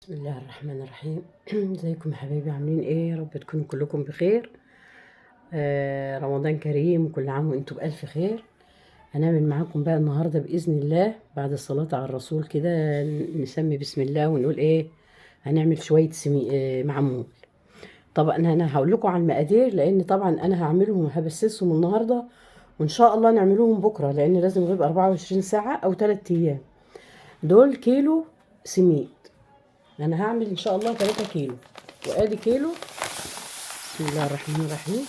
بسم الله الرحمن الرحيم. ازيكم يا حبايبي؟ عاملين ايه؟ يا رب تكونوا كلكم بخير. رمضان كريم وكل عام وانتم بألف خير. هنعمل معاكم بقى النهارده بإذن الله بعد الصلاة على الرسول كده نسمي بسم الله ونقول ايه. هنعمل شوية معمول. طبعا انا هقول لكم على المقادير لان طبعا انا هعملهم وهبسسهم النهارده، وان شاء الله نعملوهم بكره لان لازم نغيب 24 ساعة او 3 ايام. دول كيلو سميد. انا هعمل ان شاء الله 3 كيلو، وادي كيلو. بسم الله الرحمن الرحيم.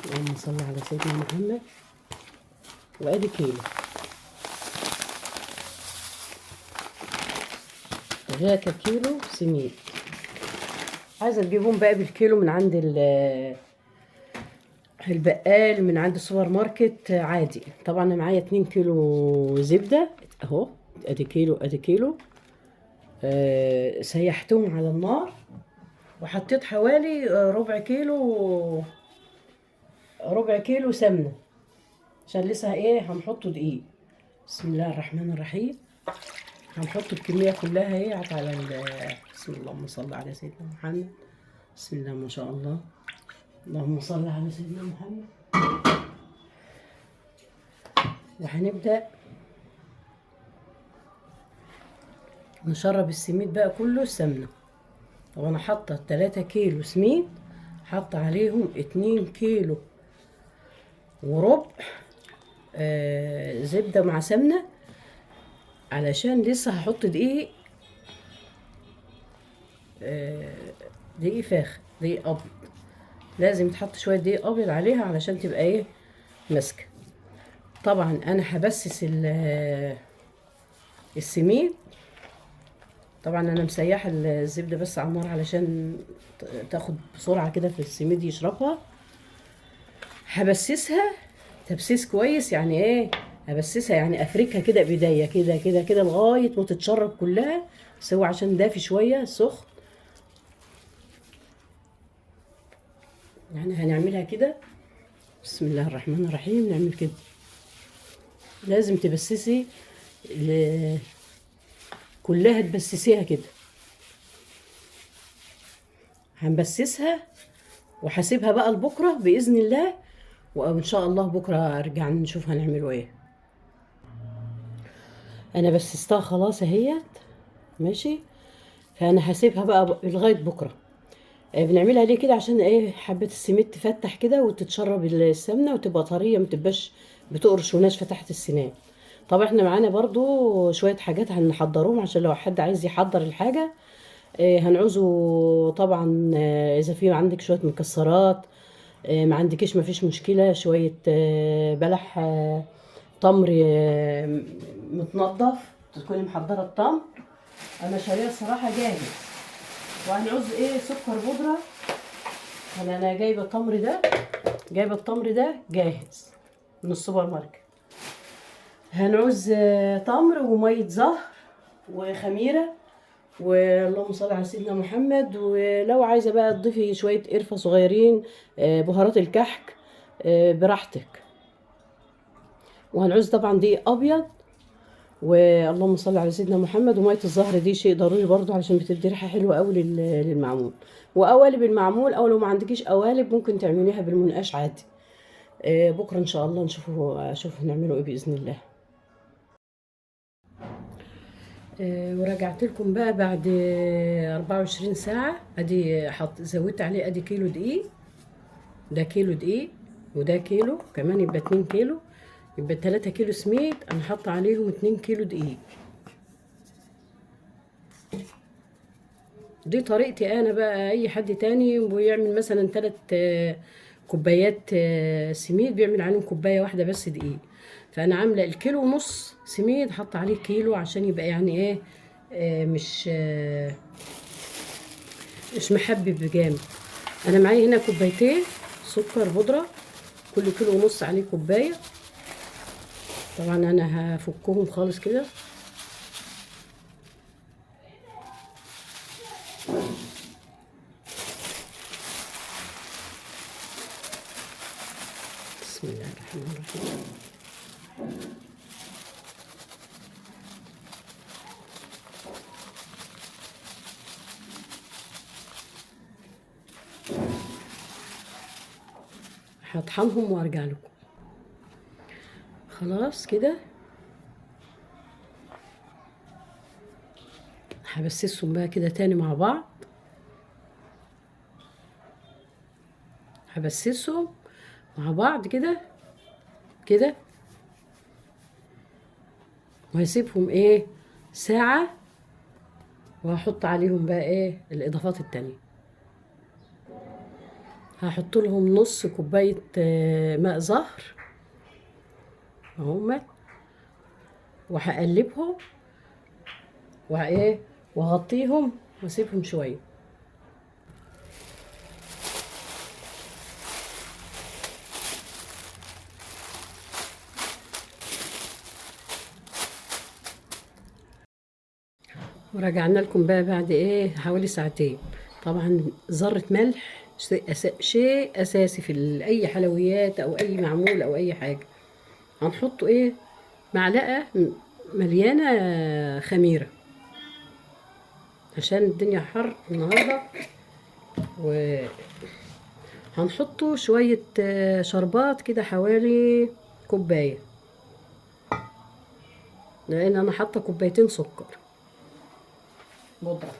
اللهم صل على سيدنا محمد. وادي كيلو. ذاك كيلو سميد. عايزه تجيبهم بقى بالكيلو من عند البقال، من عند السوبر ماركت عادي. طبعا انا معايا 2 كيلو زبده اهو. ادي كيلو ادي كيلو. سيحتهم على النار وحطيت حوالي ربع كيلو سمنه، عشان لسه ايه هنحطه دقيق. بسم الله الرحمن الرحيم. هنحط الكمية كلها ايه على بسم الله، اللهم صل على سيدنا محمد. بسم الله ما شاء الله. اللهم صل على سيدنا محمد. وهنبدأ نشرب السميد بقى كله السمنة. طب انا حاطة 3 كيلو سميد، حاطة عليهم 2 كيلو وربع زبدة مع سمنة، علشان لسه هحط دقيق. دقيق فاخر، دقيق ابيض. لازم يتحط شويه دقيق ابيض عليها علشان تبقى ايه ماسكه. طبعا انا هبسس السميد. طبعا انا مسيحه الزبده بس على النار علشان تاخد بسرعه كده في السميد يشربها. هبسسها تبسيس كويس، يعني ايه هبسسها؟ يعني افركها كده بايديا كده كده كده لغايه ما تتشرب كلها. سوا عشان دافي شويه سخن، يعني هنعملها كده. بسم الله الرحمن الرحيم. نعمل كده. لازم تبسسي كلها، تبسسيها كده. هنبسسها وهسيبها بقى لبكره باذن الله، وان شاء الله بكره ارجع نشوف هنعمله ايه. انا بسستها خلاص اهيت ماشي. فانا هسيبها بقى لغايه بكره. بنعملها ليه كده؟ عشان ايه؟ حبه السميد تفتح كده وتتشرب السمنه وتبقى طريه، ما تبقاش بتقرش وناشفه تحت السنان. طب احنا معانا برضو شويه حاجات هنحضروهم عشان لو حد عايز يحضر الحاجه. هنعوزه طبعا. اذا في عندك شويه مكسرات، ما عندكيش ما فيش مشكله. شويه بلح، تمر متنضف، تكوني محضره التمر. انا شاريه الصراحه جاهز. وهنعوز ايه؟ سكر بودره. انا جايبه التمر ده جاهز من السوبر ماركت. هنعوز تمر وميه زهر وخميره، واللهم صل على سيدنا محمد. ولو عايزه بقى تضيفي شويه قرفه صغيرين، بهارات الكحك، براحتك. وهنعوز طبعا دقيق ابيض، واللهم صل على سيدنا محمد. وميه الزهر دي شيء ضروري برضو علشان بتدي ريحه حلوه قوي للمعمول. وقوالب المعمول، او لو ما عندكيش قوالب ممكن تعمليها بالمنقاش عادي. بكره ان شاء الله اشوف نعمله ايه باذن الله. ورجعت لكم بقى بعد 24 ساعة. ادي زودت عليه ادي كيلو دقيق. ده كيلو دقيق، وده كيلو كمان، يبقى 2 كيلو. يبقى 3 كيلو سميد انا حاطه عليهم 2 كيلو دقيق. دي طريقتي انا بقى. اي حد تاني بيعمل مثلا 3 كوبايات سميد بيعمل عليهم كوباية واحدة بس دقيق. فانا عاملة الكيلو ونص سميد حاطه عليه كيلو، عشان يبقى يعني ايه مش محبب جامد. انا معايا هنا كوبايتين سكر بودرة، كل كيلو ونص عليه كوباية. طبعا انا هفكهم خالص كده. بسم الله الرحمن الرحيم. هطحنهم وارجع لكم. خلاص كده هبسسهم بقى كده تاني مع بعض. هبسسهم مع بعض كده كده، وهسيبهم ايه ساعة، وهحط عليهم بقى ايه الاضافات التانية. هحط لهم نص كوباية ماء زهر اهمت، وهقلبهم وايه وهغطيهم واسيبهم شوية. ورجعنا لكم بقى بعد ايه حوالي ساعتين. طبعا ذرة ملح شيء اساسي في اي حلويات او اي معمول او اي حاجة. هنحطه ايه معلقة مليانة خميرة عشان الدنيا حر النهاردة. وهنحطه شوية شربات كده حوالي كوباية، لان انا حاطة كوبايتين سكر بودرة.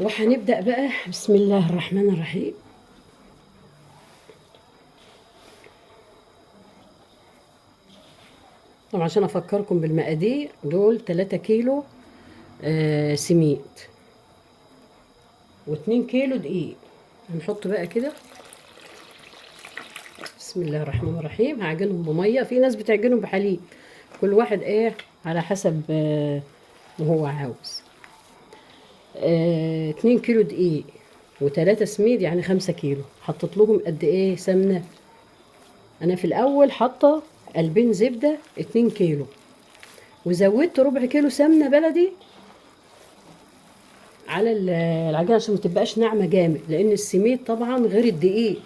وهنبدأ بقى بسم الله الرحمن الرحيم. طبعا عشان افكركم بالمقادير، دول 3 كيلو سميد و2 كيلو دقيق. هنحط بقى كده بسم الله الرحمن الرحيم. هعجنهم بميه، في ناس بتعجنهم بحليب، كل واحد ايه على حسب ما هو عاوز. 2 كيلو دقيق و3 سميد يعني 5 كيلو. حطيت لهم قد ايه سمنه؟ انا في الاول حاطه قلبين زبده 2 كيلو، وزودت ربع كيلو سمنه بلدي على العجينه عشان ما تبقاش ناعمه جامد، لان السميد طبعا غير الدقيق،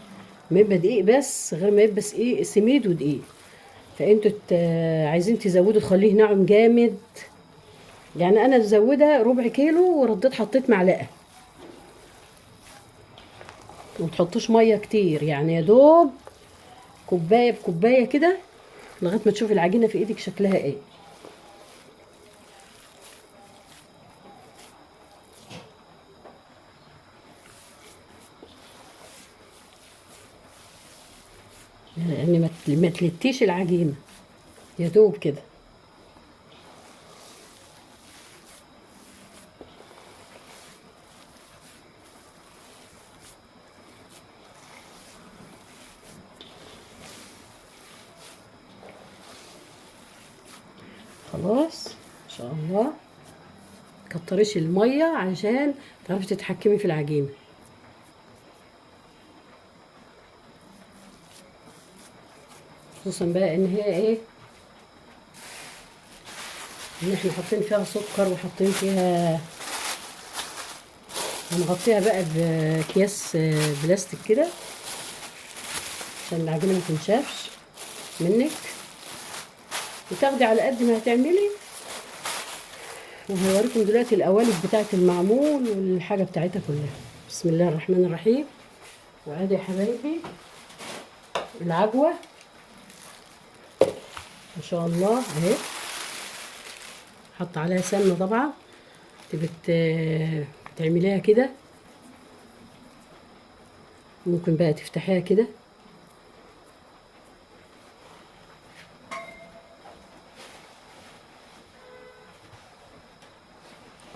ما يبقى دقيق بس غير ما يبقى ايه سميد ودقيق. فانتوا عايزين تزودوا تخليه ناعم جامد، يعني انا مزوده ربع كيلو ورديت حطيت معلقه. ومتحطوش ميه كتير، يعني يا دوب كوبايه بكوبايه كده لغايه ما تشوفي العجينه في ايدك شكلها ايه. يعني ما تلتيش العجينه، يا دوب كده. خلاص ان شاء الله. كتريش الميه عشان تعرفي تتحكمي في العجينه. خصوصا بقى ان هي ايه، ان احنا حاطين فيها سكر وحاطين فيها. هنغطيها بقى باكياس بلاستيك كده عشان العجينه ما تنشفش منك، وتاخدي على قد ما هتعملي. وهوريكم دلوقتي القوالب بتاعه المعمول والحاجه بتاعتها كلها. بسم الله الرحمن الرحيم. وادي يا حبايبي العجوه ما شاء الله اهي، حط عليها سمنه طبعا. تعمليها كده، ممكن بقى تفتحيها كده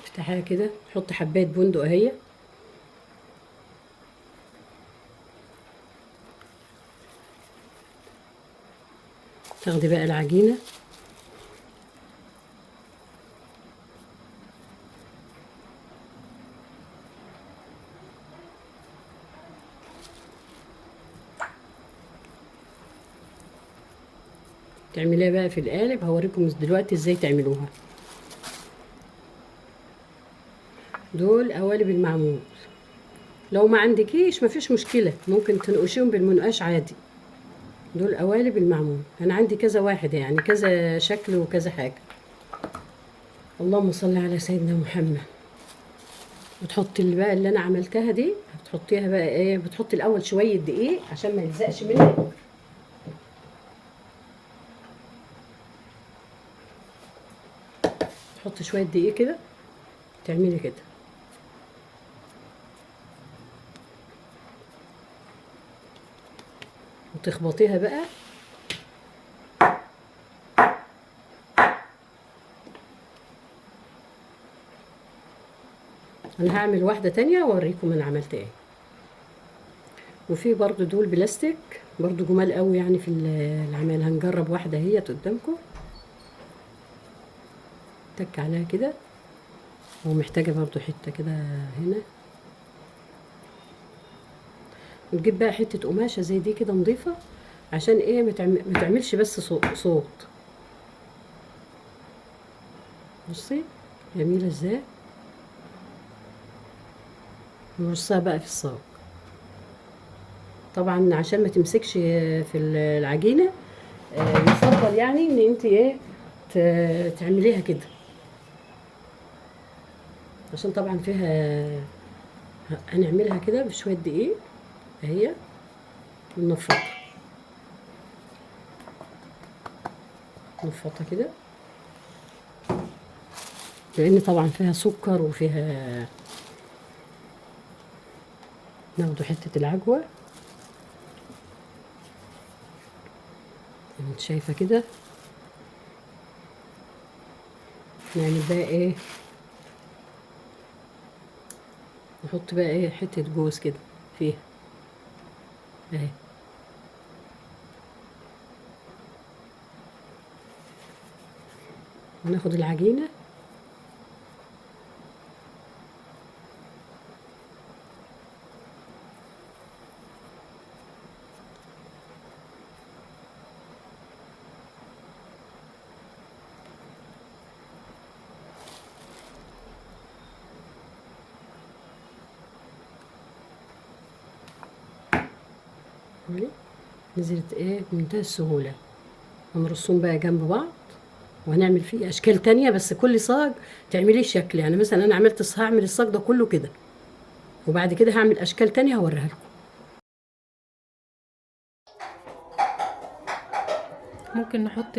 افتحيها كده، حط حبايه بندق اهي. تاخدي بقى العجينه تعمليها بقى في القالب. هوريكم دلوقتي ازاي تعملوها. دول قوالب المعمول، لو ما عندكيش مفيش مشكله، ممكن تنقشيهم بالمنقاش عادي. دول قوالب المعمول، انا عندي كذا واحد يعني كذا شكل وكذا حاجه. اللهم صل على سيدنا محمد. وتحطي اللي بقى اللي انا عملتها دي، بتحطيها بقى ايه، بتحطي الاول شويه دقيق عشان ما يلزقش منك. تحطي شويه دقيق كده، تعملي كده، وتخبطيها بقى. انا هعمل واحده تانية واوريكم انا عملت ايه. وفي برضو دول بلاستيك برضو جمال قوي يعني في العمل. هنجرب واحده هي قدامكم، تك عليها كده، ومحتاجه برضو حته كده هنا. نجيب بقى حته قماشه زي دي كده نضيفه، عشان ايه ما تعملش بس صوت. بصي جميله ازاي، نرصها بقى في الصاج. طبعا عشان ما تمسكش في العجينه، يفضل يعني ان انت ايه تعمليها كده، عشان طبعا فيها. هنعملها كده بشويه دقيق اهي، ونفرطها نفرطها كده، لان طبعا فيها سكر وفيها. ناخد حته العجوه زي ما انت شايفه كده. نعمل بقى ايه، نحط بقى ايه حته جوز كده فيها اهي. وناخد العجينه اهي. نزلت ايه بمنتهى السهوله. هنرصهم بقى جنب بعض، وهنعمل فيه اشكال تانية. بس كل صاج تعمليه شكل، يعني مثلا انا عملت هعمل الصاج ده كله كده، وبعد كده هعمل اشكال تانية هوريها لكم. ممكن نحط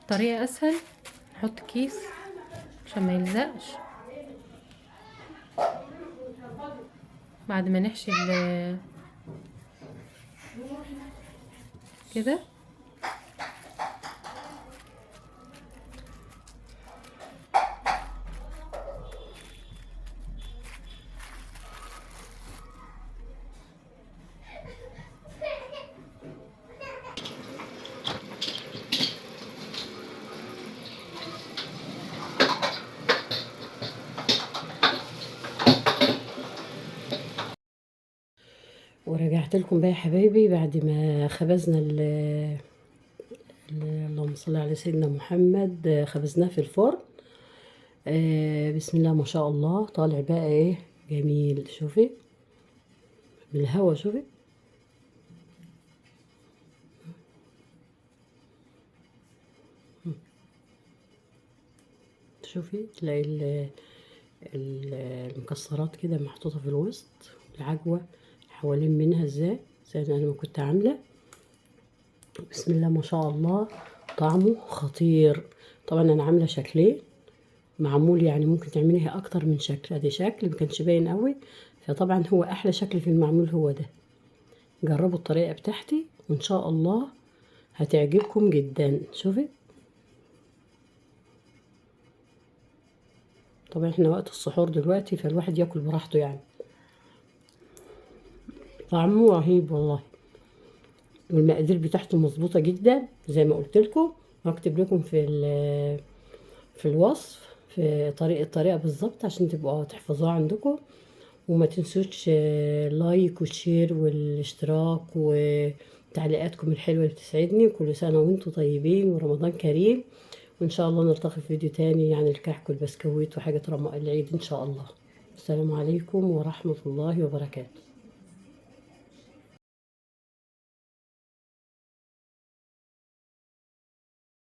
الطريقة اسهل، نحط كيس عشان ما يلزقش. بعد ما نحشي كده، ورجعت لكم بقى يا حبايبي بعد ما خبزنا اللهم صل على سيدنا محمد. خبزناه في الفرن. بسم الله ما شاء الله، طالع بقى ايه جميل. شوفي بالهوا، شوفي شوفي تلاقي المكسرات كده محطوطة في الوسط، العجوة حوالين منها ازاي زي ما انا كنت عاملة. بسم الله ما شاء الله، طعمه خطير. طبعا انا عاملة شكلين معمول، يعني ممكن تعمليها اكتر من شكل. ادي شكل ما كانش باين قوي، فطبعا هو احلى شكل في المعمول هو ده. جربوا الطريقة بتاعتي وان شاء الله هتعجبكم جدا. شوفي طبعا احنا وقت السحور دلوقتي، فالواحد ياكل براحته يعني. طعمه رهيب والله، والمقادير بتاعته مظبوطة جدا زي ما قلت لكم. هكتب لكم في الوصف في الطريقة بالظبط عشان تبقوا تحفظوها عندكم. وما تنسوش لايك وشير والاشتراك وتعليقاتكم الحلوة اللي بتسعدني. كل سنة وانتم طيبين ورمضان كريم، وان شاء الله نلتقي في فيديو تاني عن الكحك والبسكويت وحاجة العيد ان شاء الله. السلام عليكم ورحمة الله وبركاته.